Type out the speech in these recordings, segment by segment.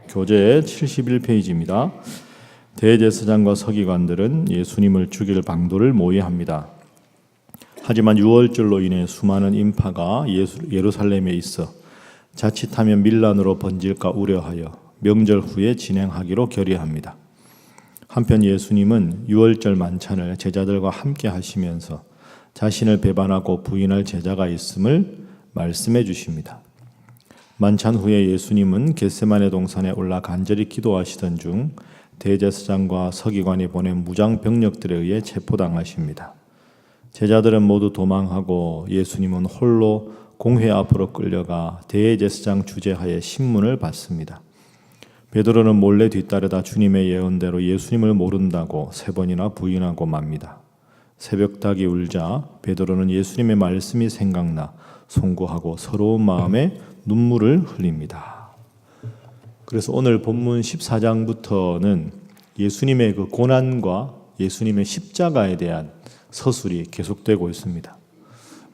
교재 71페이지입니다. 대제사장과 서기관들은 예수님을 죽일 방도를 모의합니다. 하지만 유월절로 인해 수많은 인파가 예루살렘에 있어 자칫하면 밀란으로 번질까 우려하여 명절 후에 진행하기로 결의합니다. 한편 예수님은 유월절 만찬을 제자들과 함께 하시면서 자신을 배반하고 부인할 제자가 있음을 말씀해 주십니다. 만찬 후에 예수님은 겟세마네 동산에 올라 간절히 기도하시던 중 대제사장과 서기관이 보낸 무장 병력들에 의해 체포당하십니다. 제자들은 모두 도망하고 예수님은 홀로 공회 앞으로 끌려가 대제사장 주재하에 신문을 받습니다. 베드로는 몰래 뒤따르다 주님의 예언대로 예수님을 모른다고 3번이나 부인하고 맙니다. 새벽닭이 울자 베드로는 예수님의 말씀이 생각나 송구하고 서러운 마음에 눈물을 흘립니다. 그래서 오늘 본문 14장부터는 예수님의 그 고난과 예수님의 십자가에 대한 서술이 계속되고 있습니다.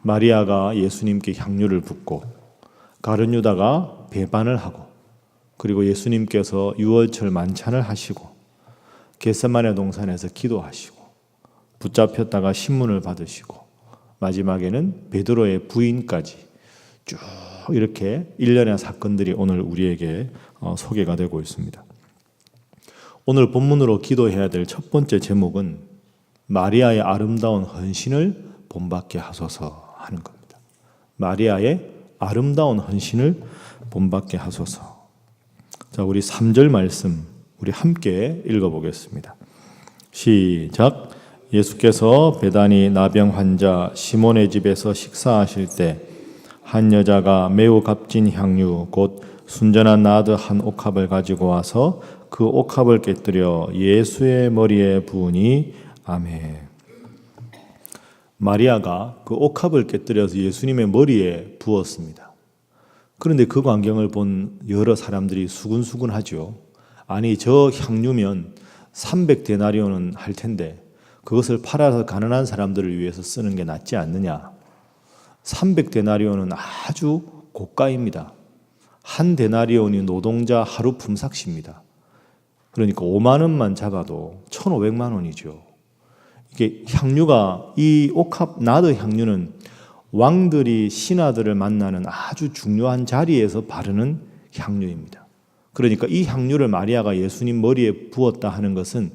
마리아가 예수님께 향유를 붓고 가룟 유다가 배반을 하고 그리고 예수님께서 유월절 만찬을 하시고 겟세마네 동산에서 기도하시고 붙잡혔다가 신문을 받으시고 마지막에는 베드로의 부인까지 쭉 이렇게 일련의 사건들이 오늘 우리에게 소개가 되고 있습니다. 오늘 본문으로 기도해야 될 첫 번째 제목은 마리아의 아름다운 헌신을 본받게 하소서 하는 겁니다. 마리아의 아름다운 헌신을 본받게 하소서. 자, 우리 3절 말씀 우리 함께 읽어보겠습니다. 시작. 예수께서 베다니 나병 환자 시몬의 집에서 식사하실 때 한 여자가 매우 값진 향유 곧 순전한 나드 한 옥합을 가지고 와서 그 옥합을 깨뜨려 예수의 머리에 부으니 아멘. 마리아가 그 옥합을 깨뜨려서 예수님의 머리에 부었습니다. 그런데 그 광경을 본 여러 사람들이 수군수군하죠. 아니 저 향유면 300데나리온은 할 텐데 그것을 팔아서 가난한 사람들을 위해서 쓰는 게 낫지 않느냐. 300데나리온은 아주 고가입니다. 한 데나리온이 노동자 하루 품삯입니다. 그러니까 5만 원만 잡아도 1,500만 원이죠. 이게 향유가 이 옥합 나드 향유는 왕들이 신하들을 만나는 아주 중요한 자리에서 바르는 향유입니다. 그러니까 이 향유를 마리아가 예수님 머리에 부었다 하는 것은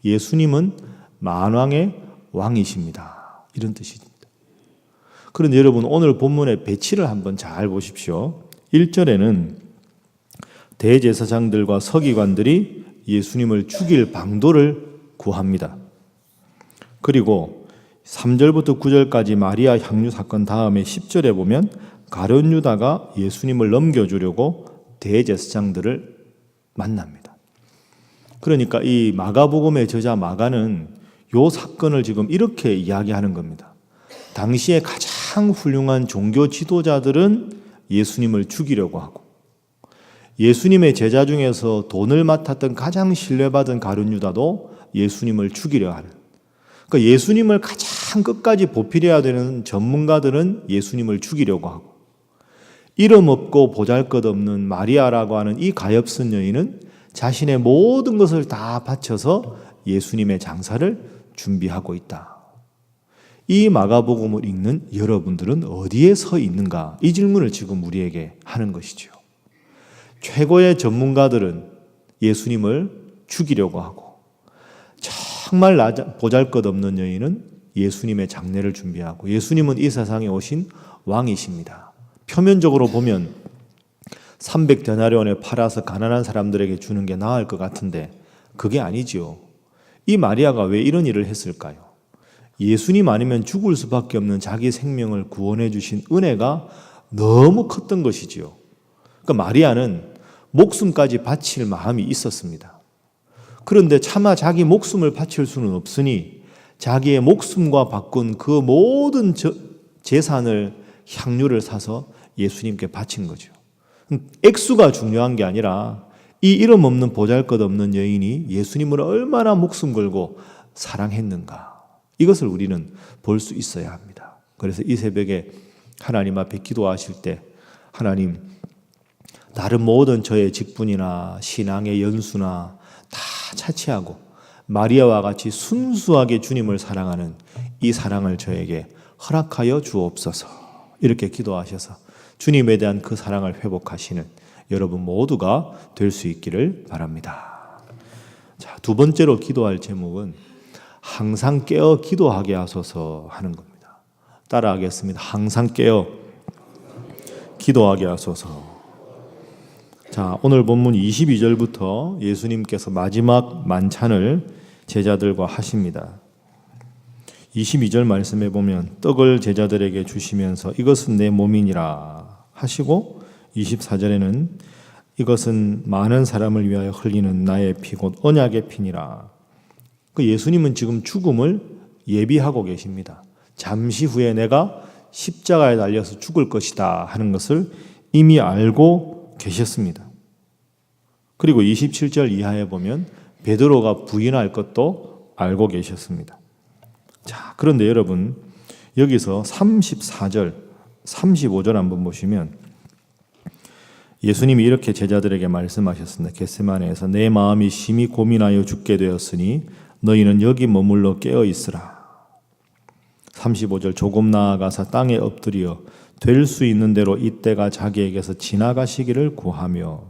예수님은 만왕의 왕이십니다. 이런 뜻입니다. 그런데 여러분 오늘 본문의 배치를 한번 잘 보십시오. 1절에는 대제사장들과 서기관들이 예수님을 죽일 방도를 구합니다. 그리고 3절부터 9절까지 마리아 향유 사건 다음에 10절에 보면 가룟 유다가 예수님을 넘겨주려고 대제사장들을 만납니다. 그러니까 이 마가복음의 저자 마가는 이 사건을 지금 이렇게 이야기하는 겁니다. 당시에 가장 훌륭한 종교 지도자들은 예수님을 죽이려고 하고 예수님의 제자 중에서 돈을 맡았던 가장 신뢰받은 가룟 유다도 예수님을 죽이려 하는, 그러니까 예수님을 가장 끝까지 보필해야 되는 전문가들은 예수님을 죽이려고 하고 이름 없고 보잘것없는 마리아라고 하는 이 가엾은 여인은 자신의 모든 것을 다 바쳐서 예수님의 장사를 준비하고 있다. 이 마가복음을 읽는 여러분들은 어디에 서 있는가? 이 질문을 지금 우리에게 하는 것이죠. 최고의 전문가들은 예수님을 죽이려고 하고 정말 보잘것없는 여인은 예수님의 장례를 준비하고 예수님은 이 세상에 오신 왕이십니다. 표면적으로 보면 300데나리온에 팔아서 가난한 사람들에게 주는 게 나을 것 같은데 그게 아니지요. 이 마리아가 왜 이런 일을 했을까요? 예수님 아니면 죽을 수밖에 없는 자기 생명을 구원해 주신 은혜가 너무 컸던 것이지요. 그러니까 마리아는 목숨까지 바칠 마음이 있었습니다. 그런데 차마 자기 목숨을 바칠 수는 없으니 자기의 목숨과 바꾼 그 모든 재산을 향유를 사서 예수님께 바친 거죠. 액수가 중요한 게 아니라 이 이름 없는 보잘것없는 여인이 예수님을 얼마나 목숨 걸고 사랑했는가. 이것을 우리는 볼 수 있어야 합니다. 그래서 이 새벽에 하나님 앞에 기도하실 때 하나님 다른 모든 저의 직분이나 신앙의 연수나 다 차치하고 마리아와 같이 순수하게 주님을 사랑하는 이 사랑을 저에게 허락하여 주옵소서. 이렇게 기도하셔서 주님에 대한 그 사랑을 회복하시는 여러분 모두가 될 수 있기를 바랍니다. 자, 두 번째로 기도할 제목은 항상 깨어 기도하게 하소서 하는 겁니다. 따라하겠습니다. 항상 깨어 기도하게 하소서. 자, 오늘 본문 22절부터 예수님께서 마지막 만찬을 제자들과 하십니다. 22절 말씀에 보면 떡을 제자들에게 주시면서 이것은 내 몸이니라 하시고 24절에는 이것은 많은 사람을 위하여 흘리는 나의 피 곧 언약의 피니라. 그 예수님은 지금 죽음을 예비하고 계십니다. 잠시 후에 내가 십자가에 달려서 죽을 것이다 하는 것을 이미 알고 계셨습니다. 그리고 27절 이하에 보면 베드로가 부인할 것도 알고 계셨습니다. 자, 그런데 여러분 여기서 34절, 35절 한번 보시면 예수님이 이렇게 제자들에게 말씀하셨습니다. 겟세마네에서 내 마음이 심히 고민하여 죽게 되었으니 너희는 여기 머물러 깨어 있으라. 35절 조금 나아가서 땅에 엎드려 될 수 있는 대로 이때가 자기에게서 지나가시기를 구하며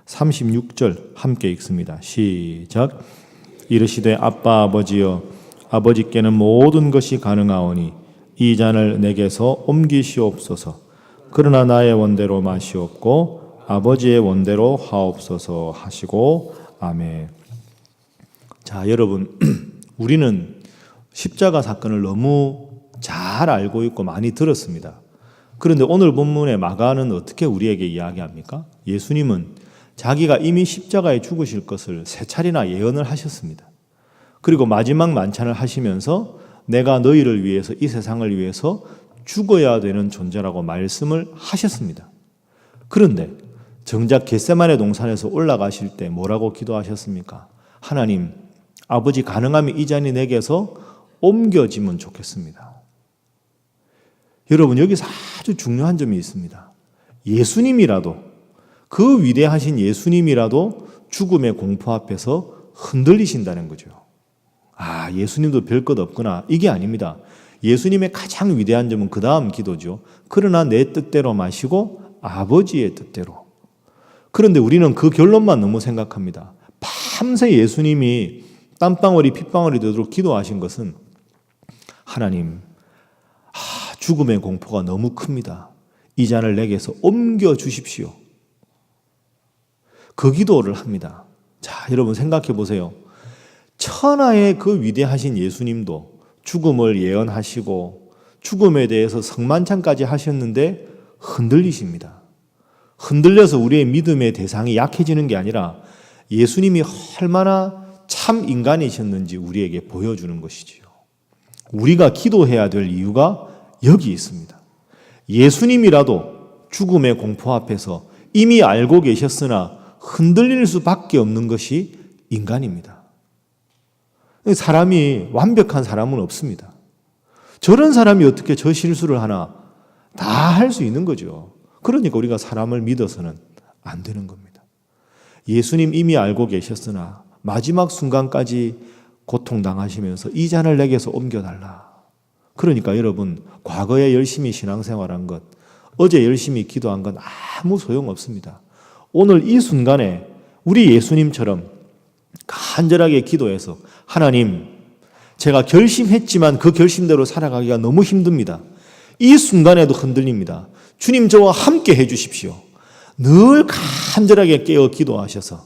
36절 함께 읽습니다. 시작. 이르시되 아빠 아버지여 아버지께는 모든 것이 가능하오니 이 잔을 내게서 옮기시옵소서. 그러나 나의 원대로 마시옵고 아버지의 원대로 하옵소서 하시고 아멘. 자, 여러분 우리는 십자가 사건을 너무 잘 알고 있고 많이 들었습니다. 그런데 오늘 본문의 마가는 어떻게 우리에게 이야기합니까? 예수님은 자기가 이미 십자가에 죽으실 것을 세 차례나 예언을 하셨습니다. 그리고 마지막 만찬을 하시면서 내가 너희를 위해서 이 세상을 위해서 죽어야 되는 존재라고 말씀을 하셨습니다. 그런데 정작 겟세마네 동산에서 올라가실 때 뭐라고 기도하셨습니까? 하나님, 아버지 가능하면 이 잔이 내게서 옮겨지면 좋겠습니다. 여러분 여기서 아주 중요한 점이 있습니다. 예수님이라도 그 위대하신 예수님이라도 죽음의 공포 앞에서 흔들리신다는 거죠. 아, 예수님도 별 것 없구나. 이게 아닙니다. 예수님의 가장 위대한 점은 그 다음 기도죠. 그러나 내 뜻대로 마시고 아버지의 뜻대로. 그런데 우리는 그 결론만 너무 생각합니다. 밤새 예수님이 땀방울이 핏방울이 되도록 기도하신 것은 하나님, 죽음의 공포가 너무 큽니다. 이 잔을 내게서 옮겨 주십시오. 그 기도를 합니다. 자, 여러분 생각해 보세요. 천하의 그 위대하신 예수님도 죽음을 예언하시고 죽음에 대해서 성만찬까지 하셨는데 흔들리십니다. 흔들려서 우리의 믿음의 대상이 약해지는 게 아니라 예수님이 얼마나 참 인간이셨는지 우리에게 보여주는 것이지요. 우리가 기도해야 될 이유가 여기 있습니다. 예수님이라도 죽음의 공포 앞에서 이미 알고 계셨으나 흔들릴 수밖에 없는 것이 인간입니다. 사람이 완벽한 사람은 없습니다. 저런 사람이 어떻게 저 실수를 하나 다 할 수 있는 거죠. 그러니까 우리가 사람을 믿어서는 안 되는 겁니다. 예수님 이미 알고 계셨으나 마지막 순간까지 고통당하시면서 이 잔을 내게서 옮겨달라. 그러니까 여러분 과거에 열심히 신앙생활한 것, 어제 열심히 기도한 건 아무 소용없습니다. 오늘 이 순간에 우리 예수님처럼 간절하게 기도해서 하나님, 제가 결심했지만 그 결심대로 살아가기가 너무 힘듭니다. 이 순간에도 흔들립니다. 주님 저와 함께 해주십시오. 늘 간절하게 깨어 기도하셔서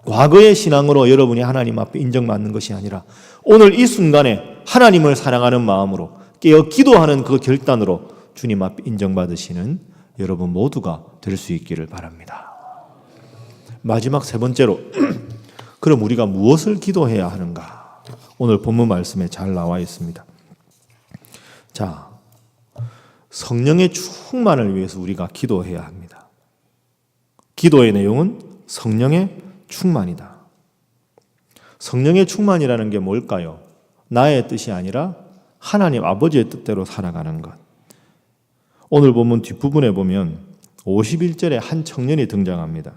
과거의 신앙으로 여러분이 하나님 앞에 인정받는 것이 아니라 오늘 이 순간에 하나님을 사랑하는 마음으로 깨어 기도하는 그 결단으로 주님 앞에 인정받으시는 여러분 모두가 될 수 있기를 바랍니다. 마지막 세 번째로 그럼 우리가 무엇을 기도해야 하는가? 오늘 본문 말씀에 잘 나와 있습니다. 자, 성령의 충만을 위해서 우리가 기도해야 합니다. 기도의 내용은 성령의 충만이다. 성령의 충만이라는 게 뭘까요? 나의 뜻이 아니라 하나님 아버지의 뜻대로 살아가는 것. 오늘 본문 뒷부분에 보면 51절에 한 청년이 등장합니다.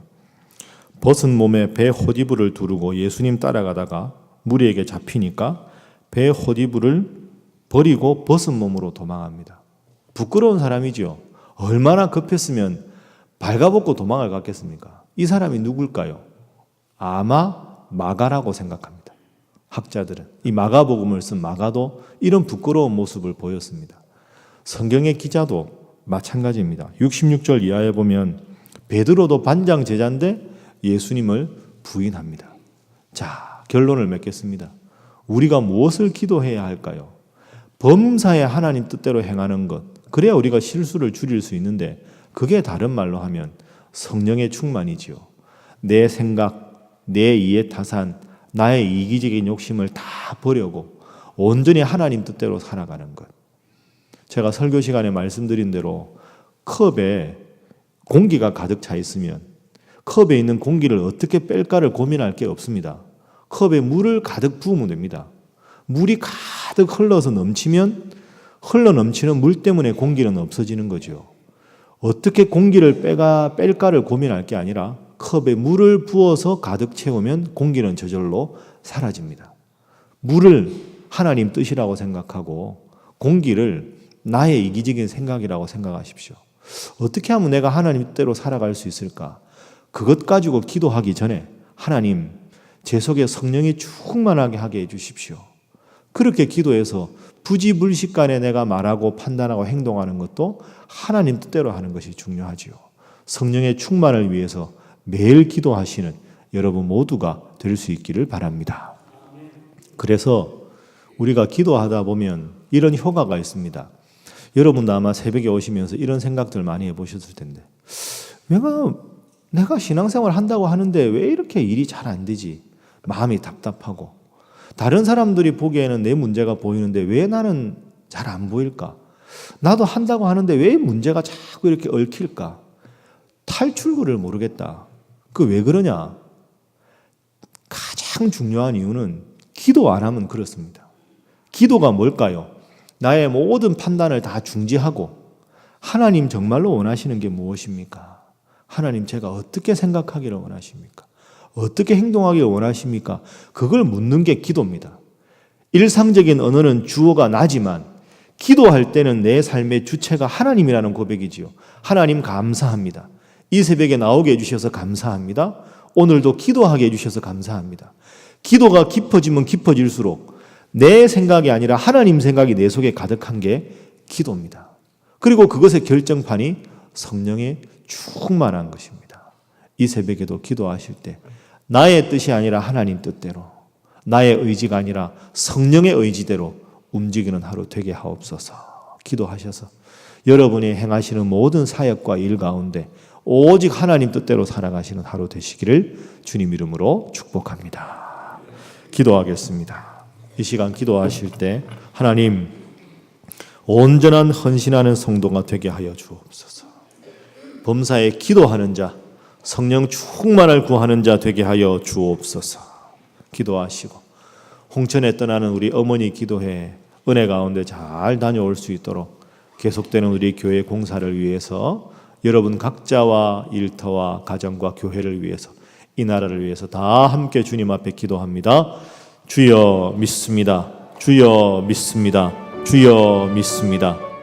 벗은 몸에 배 호디부를 두르고 예수님 따라가다가 무리에게 잡히니까 배 호디부를 버리고 벗은 몸으로 도망합니다. 부끄러운 사람이죠. 얼마나 급했으면 발가벗고 도망을 갔겠습니까? 이 사람이 누굴까요? 아마 마가라고 생각합니다. 학자들은 이 마가복음을 쓴 마가도 이런 부끄러운 모습을 보였습니다. 성경의 기자도 마찬가지입니다. 66절 이하에 보면 베드로도 반장 제자인데 예수님을 부인합니다. 자, 결론을 맺겠습니다. 우리가 무엇을 기도해야 할까요? 범사에 하나님 뜻대로 행하는 것, 그래야 우리가 실수를 줄일 수 있는데 그게 다른 말로 하면 성령의 충만이지요. 내 생각, 내 이해 타산, 나의 이기적인 욕심을 다 버리고 온전히 하나님 뜻대로 살아가는 것. 제가 설교 시간에 말씀드린 대로 컵에 공기가 가득 차 있으면 컵에 있는 공기를 어떻게 뺄까를 고민할 게 없습니다. 컵에 물을 가득 부으면 됩니다. 물이 가득 흘러서 넘치면 흘러 넘치는 물 때문에 공기는 없어지는 거죠. 어떻게 공기를 뺄까를 고민할 게 아니라 컵에 물을 부어서 가득 채우면 공기는 저절로 사라집니다. 물을 하나님 뜻이라고 생각하고 공기를 나의 이기적인 생각이라고 생각하십시오. 어떻게 하면 내가 하나님 뜻대로 살아갈 수 있을까? 그것 가지고 기도하기 전에 하나님, 제 속에 성령이 충만하게 하게 해주십시오. 그렇게 기도해서 부지불식간에 내가 말하고 판단하고 행동하는 것도 하나님 뜻대로 하는 것이 중요하지요. 성령의 충만을 위해서 매일 기도하시는 여러분 모두가 될 수 있기를 바랍니다. 그래서 우리가 기도하다 보면 이런 효과가 있습니다. 여러분도 아마 새벽에 오시면서 이런 생각들 많이 해보셨을 텐데, 내가 신앙생활 한다고 하는데 왜 이렇게 일이 잘 안 되지? 마음이 답답하고, 다른 사람들이 보기에는 내 문제가 보이는데 왜 나는 잘 안 보일까? 나도 한다고 하는데 왜 문제가 자꾸 이렇게 얽힐까? 탈출구를 모르겠다. 그 왜 그러냐? 가장 중요한 이유는 기도 안 하면 그렇습니다. 기도가 뭘까요? 나의 모든 판단을 다 중지하고 하나님 정말로 원하시는 게 무엇입니까? 하나님 제가 어떻게 생각하기를 원하십니까? 어떻게 행동하기를 원하십니까? 그걸 묻는 게 기도입니다. 일상적인 언어는 주어가 나지만 기도할 때는 내 삶의 주체가 하나님이라는 고백이지요. 하나님 감사합니다. 이 새벽에 나오게 해주셔서 감사합니다. 오늘도 기도하게 해주셔서 감사합니다. 기도가 깊어지면 깊어질수록 내 생각이 아니라 하나님 생각이 내 속에 가득한 게 기도입니다. 그리고 그것의 결정판이 성령의 충만한 것입니다. 이 새벽에도 기도하실 때 나의 뜻이 아니라 하나님 뜻대로, 나의 의지가 아니라 성령의 의지대로 움직이는 하루 되게 하옵소서. 기도하셔서 여러분이 행하시는 모든 사역과 일 가운데 오직 하나님 뜻대로 살아가시는 하루 되시기를 주님 이름으로 축복합니다. 기도하겠습니다. 이 시간 기도하실 때 하나님, 온전한 헌신하는 성도가 되게 하여 주옵소서. 범사에 기도하는 자, 성령 충만을 구하는 자 되게 하여 주옵소서. 기도하시고 홍천에 떠나는 우리 어머니 기도회 은혜 가운데 잘 다녀올 수 있도록 계속되는 우리 교회 공사를 위해서 여러분 각자와 일터와 가정과 교회를 위해서 이 나라를 위해서 다 함께 주님 앞에 기도합니다. 주여 믿습니다. 주여 믿습니다. 주여 믿습니다.